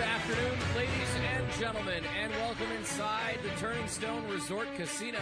Good afternoon, ladies and gentlemen, and welcome inside the Turning Stone Resort Casino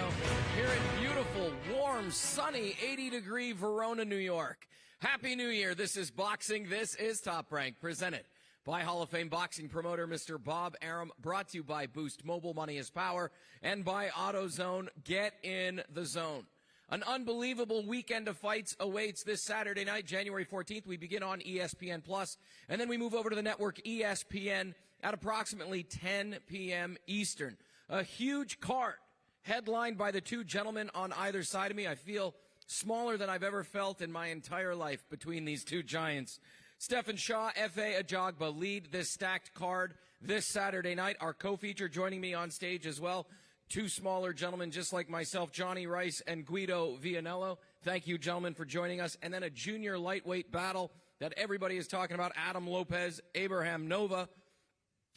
here in beautiful, warm, sunny, 80-degree Verona, New York. Happy New Year. This is Boxing. This is Top Rank, presented by Hall of Fame boxing promoter Mr. Bob Arum, brought to you by Boost Mobile, Money is Power, and by AutoZone. Get in the zone. An unbelievable weekend of fights awaits this Saturday night, January 14th. We begin on ESPN Plus, and then we move over to the network ESPN at approximately 10 p.m. Eastern. A huge card headlined by the two gentlemen on either side of me. I feel smaller than I've ever felt in my entire life between these two giants. Stephan Shaw, Efe Ajagba lead this stacked card this Saturday night. Our co-feature joining me on stage as well. Two smaller gentlemen just like myself, Jonnie Rice and Guido Vianello. Thank you, gentlemen, for joining us. And then a junior lightweight battle that everybody is talking about, Lopez, Abraham, Nova.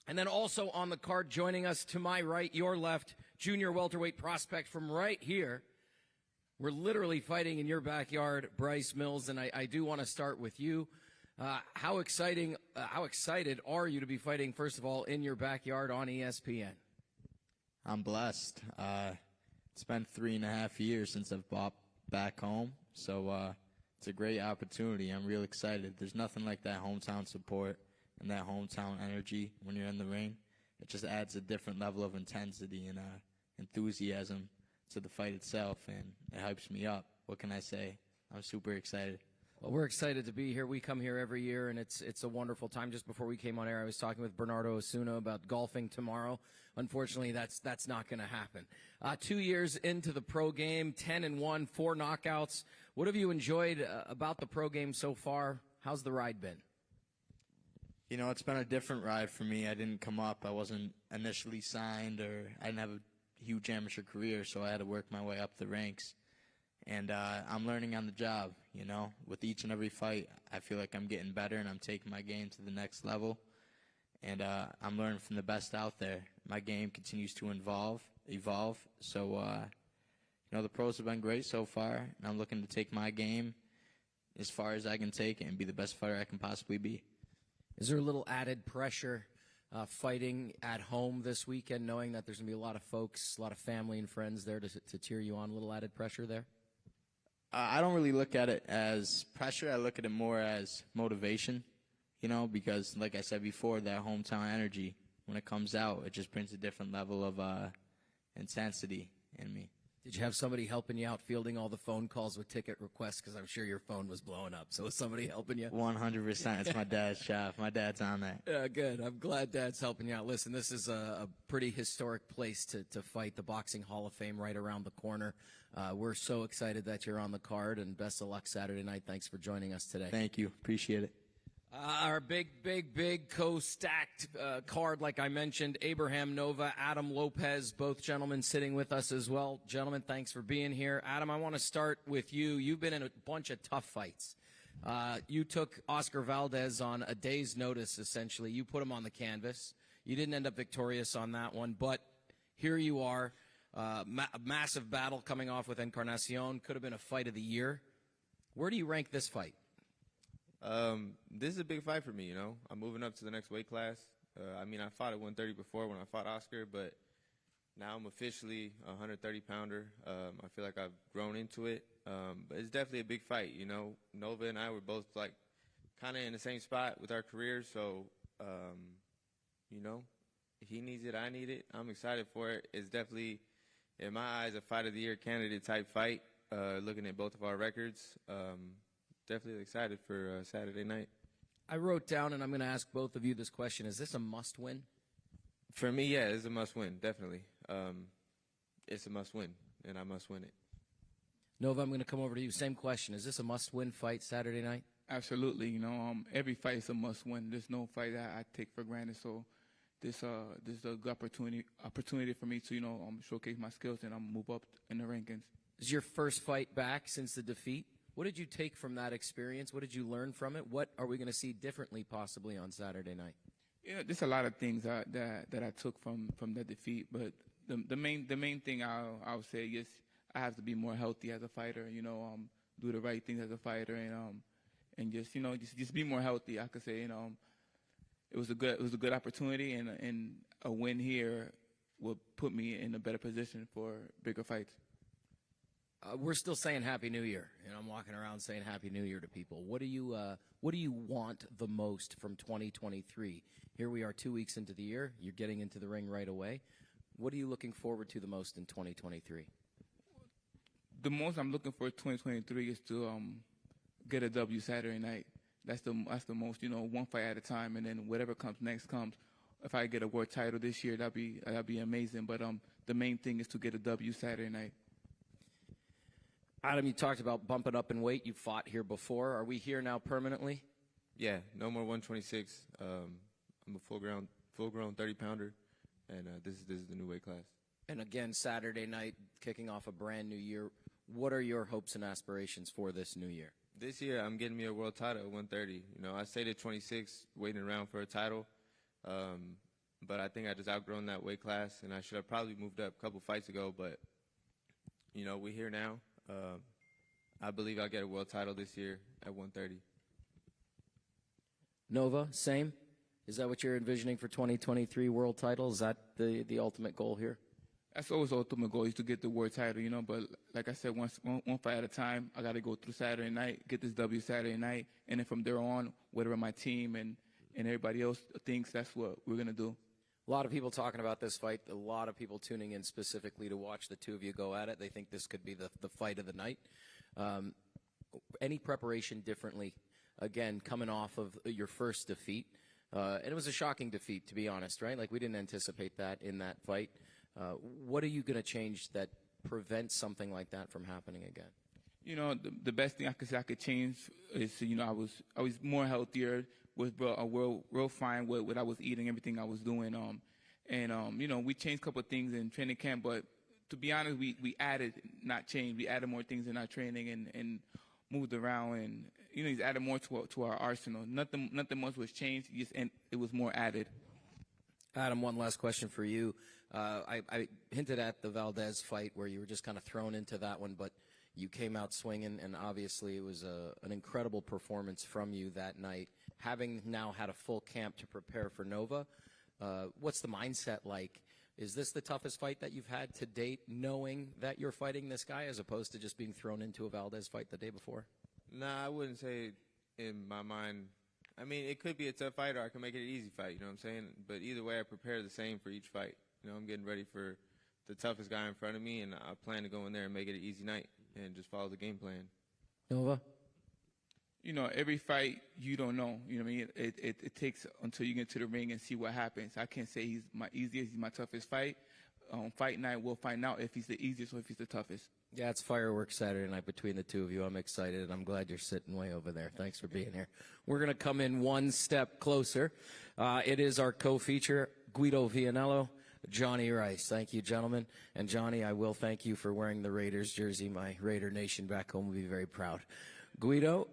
And then also on the card joining us to my right, your left, junior welterweight prospect from right here. We're literally fighting in your backyard, Bryce Mills, and I do want to start with you. How excited are you to be fighting, first of all, in your backyard on ESPN? I'm blessed. It's been 3.5 years since I've bought back home, so it's a great opportunity. I'm real excited. There's nothing like that hometown support and that hometown energy when you're in the ring. It just adds a different level of intensity and enthusiasm to the fight itself, and it hypes me up. What can I say? I'm super excited. Well, we're excited to be here. We come here every year, and it's a wonderful time. Just before we came on air, I was talking with Bernardo Osuna about golfing tomorrow. Unfortunately, that's not going to happen. 2 years into the pro game, 10-1, 4 knockouts. What have you enjoyed about the pro game so far? How's the ride been? You know, it's been a different ride for me. I didn't come up. I wasn't initially signed, or I didn't have a huge amateur career, so I had to work my way up the ranks. And I'm learning on the job, you know. With each and every fight, I feel like I'm getting better and I'm taking my game to the next level. And I'm learning from the best out there. My game continues to evolve. So, you know, the pros have been great so far. And I'm looking to take my game as far as I can take it and be the best fighter I can possibly be. Is there a little added pressure fighting at home this weekend, knowing that there's going to be a lot of folks, a lot of family and friends there to cheer you on? A little added pressure there? I don't really look at it as pressure. I look at it more as motivation, you know, because like I said before, that hometown energy, when it comes out, it just brings a different level of intensity in me. Did you have somebody helping you out fielding all the phone calls with ticket requests? Because I'm sure your phone was blowing up. So was somebody helping you? 100%. It's my dad's job. My dad's on that. Yeah, good. I'm glad Dad's helping you out. Listen, this is a pretty historic place to fight. The Boxing Hall of Fame right around the corner. We're so excited that you're on the card, and best of luck Saturday night. Thanks for joining us today. Thank you. Appreciate it. Our big co-stacked card, like I mentioned, Abraham Nova, Lopez, both gentlemen sitting with us as well. Gentlemen, thanks for being here. Adam, I want to start with you. You've been in a bunch of tough fights. You took Oscar Valdez on a day's notice, essentially. You put him on the canvas. You didn't end up victorious on that one, but here you are. A massive battle coming off with Encarnacion. Could have been a fight of the year. Where do you rank this fight? This is a big fight for me, you know. I'm moving up to the next weight class. I mean, I fought at 130 before when I fought Oscar, but now I'm officially a 130-pounder. I feel like I've grown into it. But it's definitely a big fight, you know. Nova and I were both, like, kind of in the same spot with our careers. So, you know, he needs it, I need it. I'm excited for it. It's definitely, in my eyes, a fight of the year candidate type fight, looking at both of our records. Definitely excited for Saturday night. I wrote down, and I'm going to ask both of you this question. Is this a must-win? For me, yeah, it's a must-win, definitely. It's a must-win, and I must win it. Nova, I'm going to come over to you. Same question. Is this a must-win fight Saturday night? Absolutely. You know, every fight is a must-win. There's no fight that I take for granted. So this is a good opportunity for me to, you know, showcase my skills and move up in the rankings. This is your first fight back since the defeat. What did you take from that experience? What did you learn from it? What are we going to see differently possibly on Saturday night? Yeah, there's a lot of things that I took from the defeat, but the main thing I'll say is I have to be more healthy as a fighter. You know, do the right things as a fighter, and just you know just be more healthy. I could say, you know, it was a good opportunity, and a win here will put me in a better position for bigger fights. We're still saying Happy New Year, and I'm walking around saying Happy New Year to people. What do you want the most from 2023? Here we are 2 weeks into the year. You're getting into the ring right away. What are you looking forward to the most in 2023? The most I'm looking for 2023 is to get a W Saturday night. That's the most, one fight at a time, and then whatever comes next comes. If I get a world title this year, that'd be amazing. But the main thing is to get a W Saturday night. Adam, you talked about bumping up in weight. You fought here before. Are we here now permanently? Yeah, no more 126. I'm a full-grown 30-pounder, and this is the new weight class. And again, Saturday night, kicking off a brand new year. What are your hopes and aspirations for this new year? This year, I'm getting me a world title at 130. I stayed at 26, waiting around for a title, but I think I just outgrown that weight class, and I should have probably moved up a couple fights ago. But we're here now. I believe I'll get a world title this year at 130. Nova, same? Is that what you're envisioning for 2023 world title? Is that the ultimate goal here? That's always the ultimate goal, is to get the world title, But like I said, one fight at a time. I got to go through Saturday night, get this W Saturday night, and then from there on, whatever my team and everybody else thinks, that's what we're going to do. A lot of people talking about this fight. A lot of people tuning in specifically to watch the two of you go at it. They think this could be the fight of the night. Any preparation differently? Again, coming off of your first defeat. And it was a shocking defeat, to be honest, right? Like, we didn't anticipate that in that fight. What are you going to change that prevents something like that from happening again? The best thing I could say I could change is, I was more healthier, was real fine with what I was eating, everything I was doing. We changed a couple of things in training camp, but to be honest, we added, not changed. We added more things in our training and moved around, and he's added more to our arsenal. Nothing much was changed, and it was more added. Adam, one last question for you. I hinted at the Valdez fight where you were just kind of thrown into that one, but you came out swinging, and obviously it was an incredible performance from you that night. Having now had a full camp to prepare for Nova, what's the mindset like? Is this the toughest fight that you've had to date, knowing that you're fighting this guy as opposed to just being thrown into a Valdez fight the day before? Nah, I wouldn't say in my mind. I mean, it could be a tough fight, or I can make it an easy fight, you know what I'm saying? But either way, I prepare the same for each fight. I'm getting ready for the toughest guy in front of me, and I plan to go in there and make it an easy night and just follow the game plan. Nova? Every fight, you don't know. You know what I mean? It takes until you get to the ring and see what happens. I can't say he's my easiest, he's my toughest fight. Fight night, we'll find out if he's the easiest or if he's the toughest. Yeah, it's fireworks Saturday night between the two of you. I'm excited, and I'm glad you're sitting way over there. Thanks for being here. We're going to come in one step closer. It is our co-feature, Guido Vianello, Jonnie Rice. Thank you, gentlemen. And Jonnie, I will thank you for wearing the Raiders jersey. My Raider Nation back home will be very proud. Guido,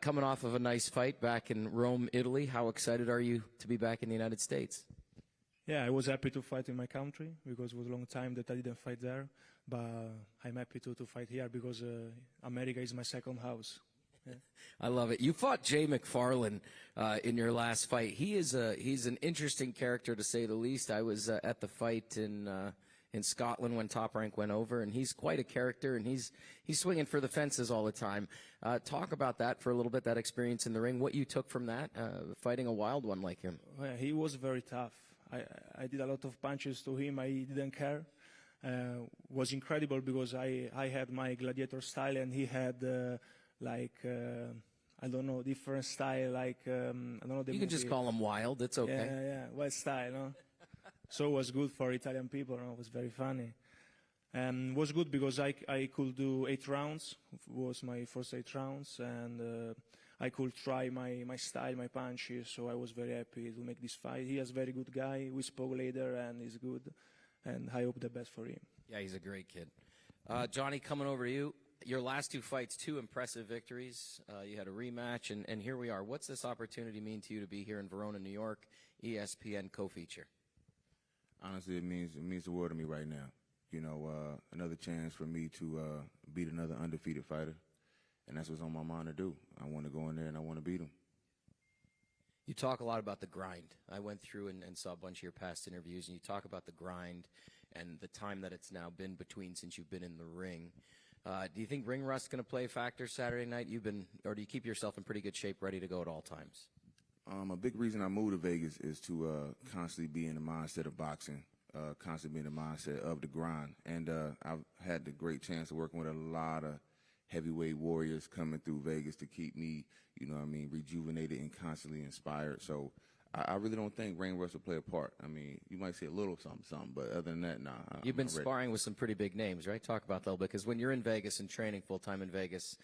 coming off of a nice fight back in Rome, Italy, how excited are you to be back in the United States? Yeah, I was happy to fight in my country because it was a long time that I didn't fight there. But I'm happy to fight here because America is my second house. Yeah. I love it. You fought Jay McFarlane in your last fight. He's an interesting character, to say the least. I was at the fight in Scotland when Top Rank went over, and he's quite a character, and he's swinging for the fences all the time. Talk about that for a little bit, that experience in the ring, what you took from that, fighting a wild one like him. Yeah, he was very tough. I did a lot of punches to him. I didn't care. Was incredible because I had my Gladiator style, and he had I don't know, different style. I don't know. You can just call him wild. It's okay. Yeah, wild style. No? So it was good for Italian people. No? It was very funny. And was good because I could do 8 rounds. It was my first 8 rounds, and I could try my style, my punches. So I was very happy to make this fight. He is a very good guy. We spoke later, and he's good. And I hope the best for him. Yeah, he's a great kid. Jonnie, coming over to you. Your last 2 fights, 2 impressive victories. You had a rematch, and here we are. What's this opportunity mean to you to be here in Verona, New York, ESPN co-feature? Honestly, it means the world to me right now. Another chance for me to beat another undefeated fighter, and that's what's on my mind to do. I want to go in there and I want to beat him. You talk a lot about the grind. I went through and saw a bunch of your past interviews, and you talk about the grind and the time that it's now been between since you've been in the ring. Do you think ring rust's going to play a factor Saturday night? Or do you keep yourself in pretty good shape, ready to go at all times? A big reason I moved to Vegas is to constantly be in the mindset of boxing, constantly be in the mindset of the grind. And I've had the great chance of working with a lot of heavyweight warriors coming through Vegas to keep me, rejuvenated and constantly inspired. So I really don't think ring rust will play a part. I mean, you might say a little something, but other than that, nah. You've been sparring with some pretty big names, right? Talk about that a little bit, because when you're in Vegas and training full-time in Vegas,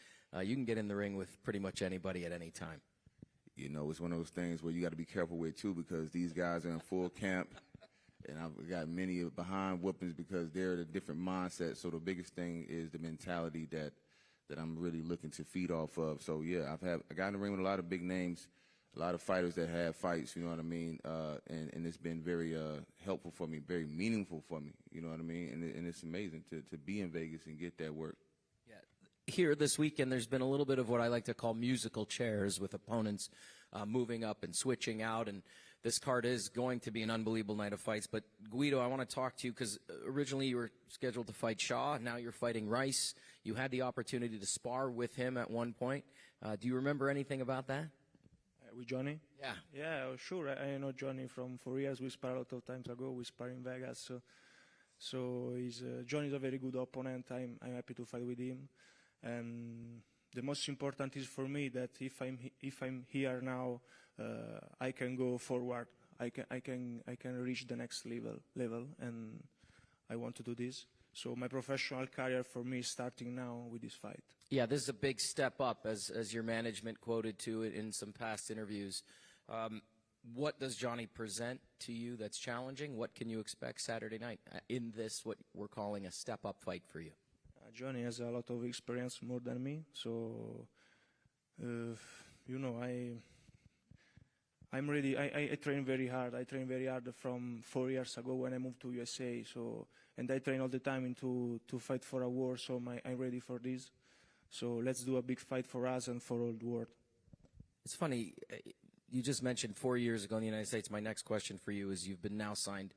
you can get in the ring with pretty much anybody at any time. It's one of those things where you got to be careful with, too, because these guys are in full camp, and I've got many behind whoopings because they're at a different mindset. So the biggest thing is the mentality that I'm really looking to feed off of. So, yeah, I got in the ring with a lot of big names, a lot of fighters that have fights, you know what I mean? And it's been very helpful for me, very meaningful for me, you know what I mean? And it's amazing to be in Vegas and get that work. Here this weekend, there's been a little bit of what I like to call musical chairs with opponents moving up and switching out, and this card is going to be an unbelievable night of fights. But Guido, I want to talk to you because originally you were scheduled to fight Shaw. Now you're fighting Rice. You had the opportunity to spar with him at one point. Do you remember anything about that? With Jonnie? Yeah. Yeah, sure. I know Jonnie from 4 years. We sparred a lot of times ago. We sparred in Vegas. So Jonnie's a very good opponent. I'm happy to fight with him. And the most important is for me that if I'm here now, I can go forward. I can reach the next level, and I want to do this. So my professional career for me is starting now with this fight. Yeah, this is a big step up, as your management quoted to it in some past interviews. What does Jonnie present to you that's challenging? What can you expect Saturday night in this, what we're calling a step-up fight for you? Jonnie has a lot of experience, more than me. So, I'm ready. I train very hard. I train very hard from 4 years ago when I moved to USA. And I train all the time to fight for a war. So I'm ready for this. So let's do a big fight for us and for all the world. It's funny. You just mentioned 4 years ago in the United States. My next question for you is: you've been now signed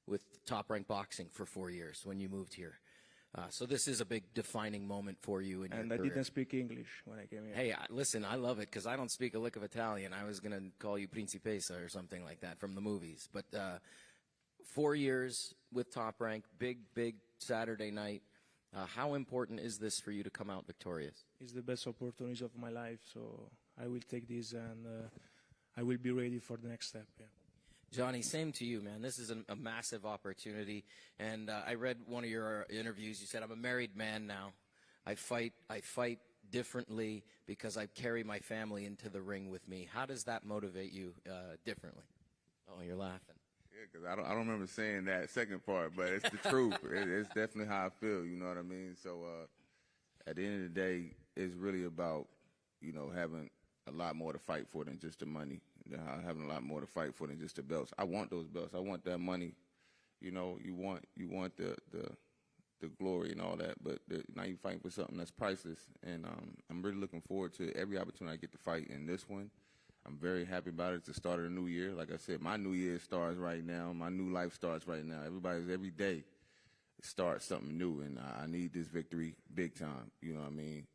with Top Rank Boxing for 4 years when you moved here. So this is a big defining moment for you in your career. And I didn't speak English when I came here. Hey, listen, I love it because I don't speak a lick of Italian. I was going to call you Principessa or something like that from the movies. But 4 years with Top Rank, big Saturday night. How important is this for you to come out victorious? It's the best opportunity of my life, so I will take this and I will be ready for the next step. Yeah. Jonnie, same to you, man. This is a massive opportunity. And I read one of your interviews. You said, I'm a married man now. I fight differently because I carry my family into the ring with me. How does that motivate you differently? Oh, you're laughing. Yeah, because I don't remember saying that second part, but it's the truth. It's definitely how I feel, you know what I mean? So at the end of the day, it's really about, having a lot more to fight for than just the money. Having a lot more to fight for than just the belts. I want those belts. I want that money. You want the glory and all that, but now you're fighting for something that's priceless. And I'm really looking forward to every opportunity I get to fight in this one. I'm very happy about it. It's the start of the new year. Like I said, my new year starts right now. My new life starts right now. Every day starts something new, and I need this victory big time. You know what I mean?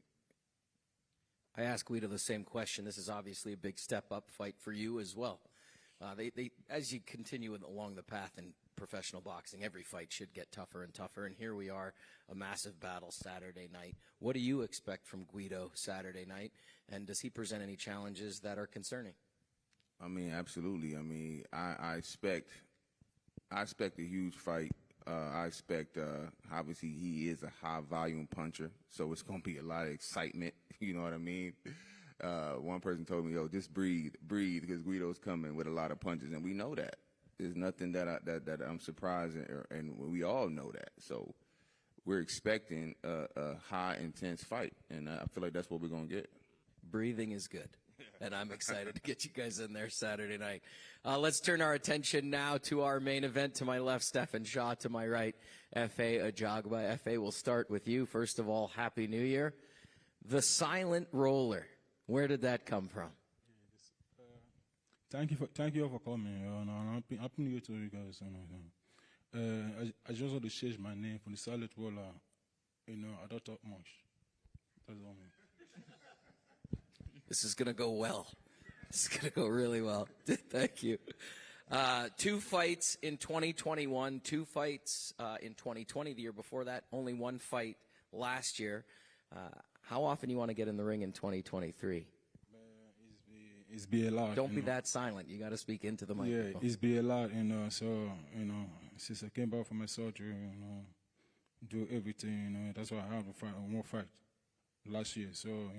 I asked Guido the same question. This is obviously a big step-up fight for you as well. As you continue along the path in professional boxing, every fight should get tougher and tougher, and here we are, a massive battle Saturday night. What do you expect from Guido Saturday night, and does he present any challenges that are concerning? I mean, absolutely. I mean, I expect a huge fight. I expect, obviously, he is a high-volume puncher, so it's going to be a lot of excitement, you know what I mean? One person told me, just breathe, because Guido's coming with a lot of punches, and we know that. There's nothing that I'm surprised, and we all know that. So we're expecting a high, intense fight, and I feel like that's what we're going to get. Breathing is good. And I'm excited to get you guys in there Saturday night. Let's turn our attention now to our main event. To my left, Stephan Shaw. To my right, Efe Ajagba. Efe, we'll start with you. First of all, Happy New Year. The silent roller, where did that come from? Thank you all for coming. And happy New Year to you guys. I just want to change my name from the silent roller. I don't talk much. That's all. This is going to go well. This is going to go really well. Thank you. 2 fights in 2021, 2 fights in 2020, the year before that, only 1 fight last year. How often you want to get in the ring in 2023? It's be a lot. Don't be that silent. You got to speak into the microphone. Yeah, it's be a lot, so, since I came back from my surgery, do everything, that's why I have to fight more fight last year. So,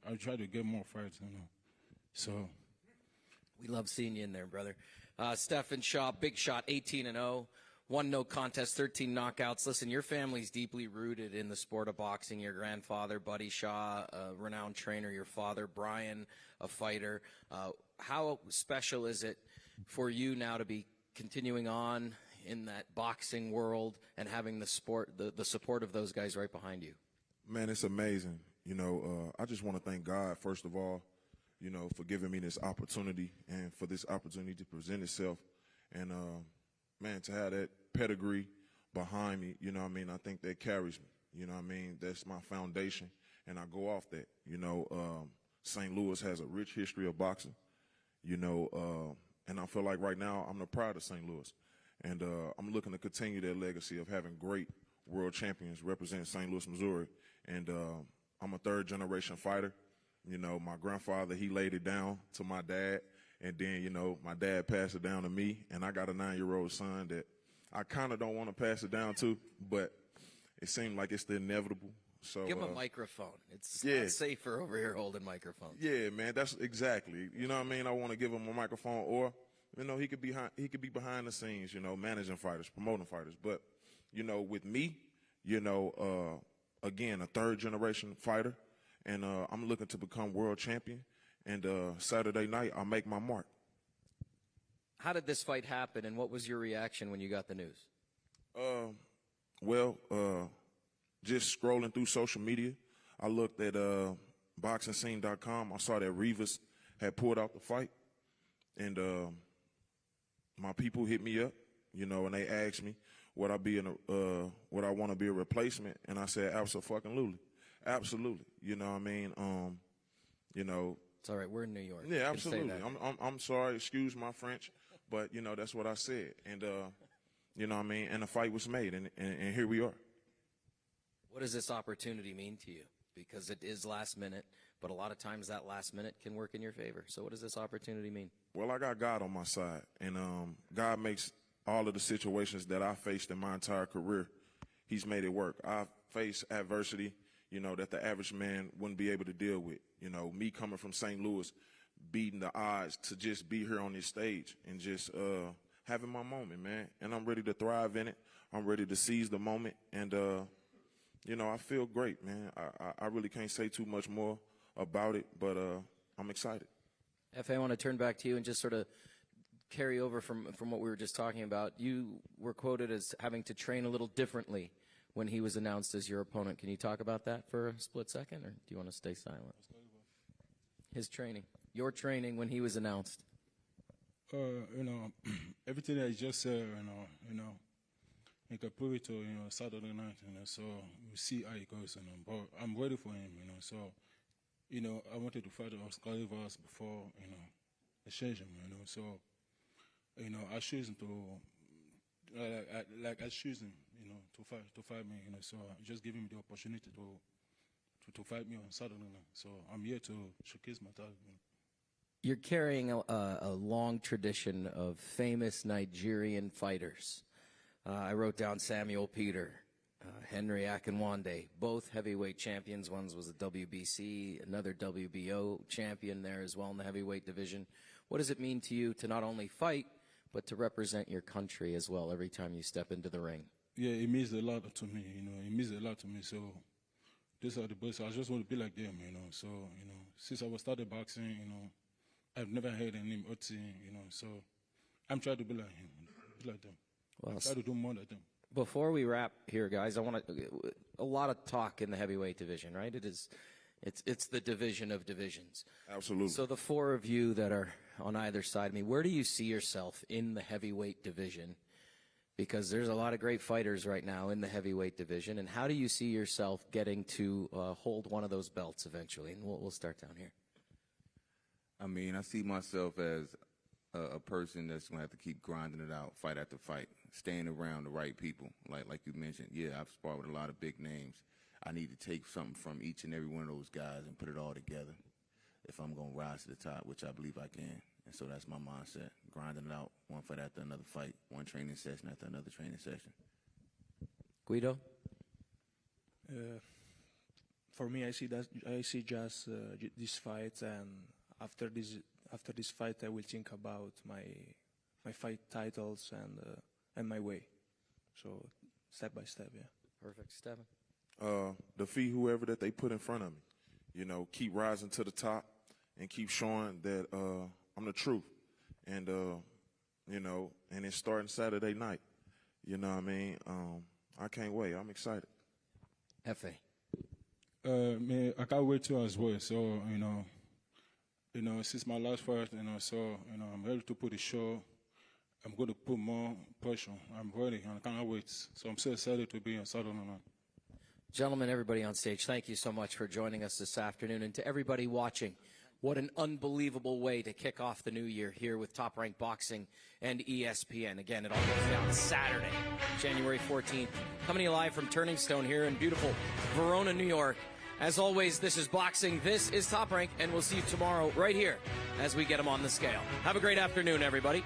I try to get more fights, so. We love seeing you in there, brother. Stephan Shaw, big shot, 18-0. 1 no contest, 13 knockouts. Listen, your family's deeply rooted in the sport of boxing. Your grandfather, Buddy Shaw, a renowned trainer. Your father, Brian, a fighter. How special is it for you now to be continuing on in that boxing world and having the support of those guys right behind you? Man, it's amazing. I just want to thank God, first of all, for giving me this opportunity and for this opportunity to present itself. And, man, to have that pedigree behind me, I think that carries me. That's my foundation, and I go off that. St. Louis has a rich history of boxing, and I feel like right now I'm the pride of St. Louis. And I'm looking to continue that legacy of having great world champions representing St. Louis, Missouri. And I'm a 3rd-generation fighter. My grandfather, he laid it down to my dad. And then, my dad passed it down to me, and I got a 9-year-old son that I kind of don't want to pass it down to, but it seemed like it's the inevitable. So give him a microphone. It's not safer over here holding microphones. Yeah, man, that's exactly. I want to give him a microphone, or he could be behind the scenes, managing fighters, promoting fighters. But with me, again, a 3rd-generation fighter, and I'm looking to become world champion. And Saturday night, I'll make my mark. How did this fight happen, and what was your reaction when you got the news? Just scrolling through social media, I looked at boxingscene.com. I saw that Rivas had pulled out the fight, and my people hit me up, and they asked me would I want to be a replacement, and I said absolutely. It's all right. We're in New York. Yeah, absolutely. I'm sorry. Excuse my French, but that's what I said. And and the fight was made, and here we are. What does this opportunity mean to you? Because it is last minute, but a lot of times that last minute can work in your favor. So what does this opportunity mean? Well, I got God on my side, and God makes all of the situations that I faced in my entire career, He's made it work. I've faced adversity, that the average man wouldn't be able to deal with. Me coming from St. Louis, beating the odds to just be here on this stage and just having my moment, man. And I'm ready to thrive in it. I'm ready to seize the moment. And, I feel great, man. I really can't say too much more about it, but I'm excited. Efe, I want to turn back to you and just sort of carry over from what we were just talking about. You were quoted as having to train a little differently when he was announced as your opponent. Can you talk about that for a split second, or do you want to stay silent? His training, your training when he was announced. Everything that you just said, you can prove it to, Saturday night, so we'll see how it goes, but I'm ready for him, so, I wanted to fight Rivas before, I changed him, so, I choose him to, I choose him, to fight me, so I just give him the opportunity to fight me on Saturday night. So I'm here to showcase my talent. You're carrying a long tradition of famous Nigerian fighters. I wrote down Samuel Peter, Henry Akinwande, both heavyweight champions. One was a WBC, another WBO champion there as well in the heavyweight division. What does it mean to you to not only fight, but to represent your country as well every time you step into the ring? Yeah, it means a lot to me, it means a lot to me. So these are the boys. I just want to be like them, So, since I was started boxing, I've never heard a name Otzi, So I'm trying to be like him, be like them. Well, try to do more like them. Before we wrap here, guys, I want a lot of talk in the heavyweight division, right? It's the division of divisions. Absolutely. So the four of you that are on either side of me, where do you see yourself in the heavyweight division? Because there's a lot of great fighters right now in the heavyweight division. And how do you see yourself getting to hold one of those belts eventually? And we'll start down here. I mean, I see myself as a person that's going to have to keep grinding it out, fight after fight, staying around the right people. Like you mentioned, yeah, I've sparred with a lot of big names. I need to take something from each and every one of those guys and put it all together if I'm going to rise to the top, which I believe I can. And so that's my mindset, grinding it out, one fight after another fight, one training session after another training session. Guido? For me, I see just this fight, and after this fight, I will think about my fight titles and my way. So step by step, yeah. Perfect. Stephan? Defeat whoever that they put in front of me. You know, keep rising to the top and keep showing that I'm the truth. And, you know, and it's starting Saturday night. You know what I mean? I can't wait. I'm excited. Efe? Man, I can't wait too as well. So, you know, since my last fight, I'm ready to put a show. I'm going to put more pressure. I'm ready, and I cannot wait. So I'm so excited to be on Saturday night. Gentlemen, everybody on stage, thank you so much for joining us this afternoon. And to everybody watching, what an unbelievable way to kick off the new year here with Top Rank Boxing and ESPN. Again, it all goes down Saturday, January 14th. Coming to you live from Turning Stone here in beautiful Verona, New York. As always, this is boxing, this is Top Rank, and we'll see you tomorrow right here as we get them on the scale. Have a great afternoon, everybody.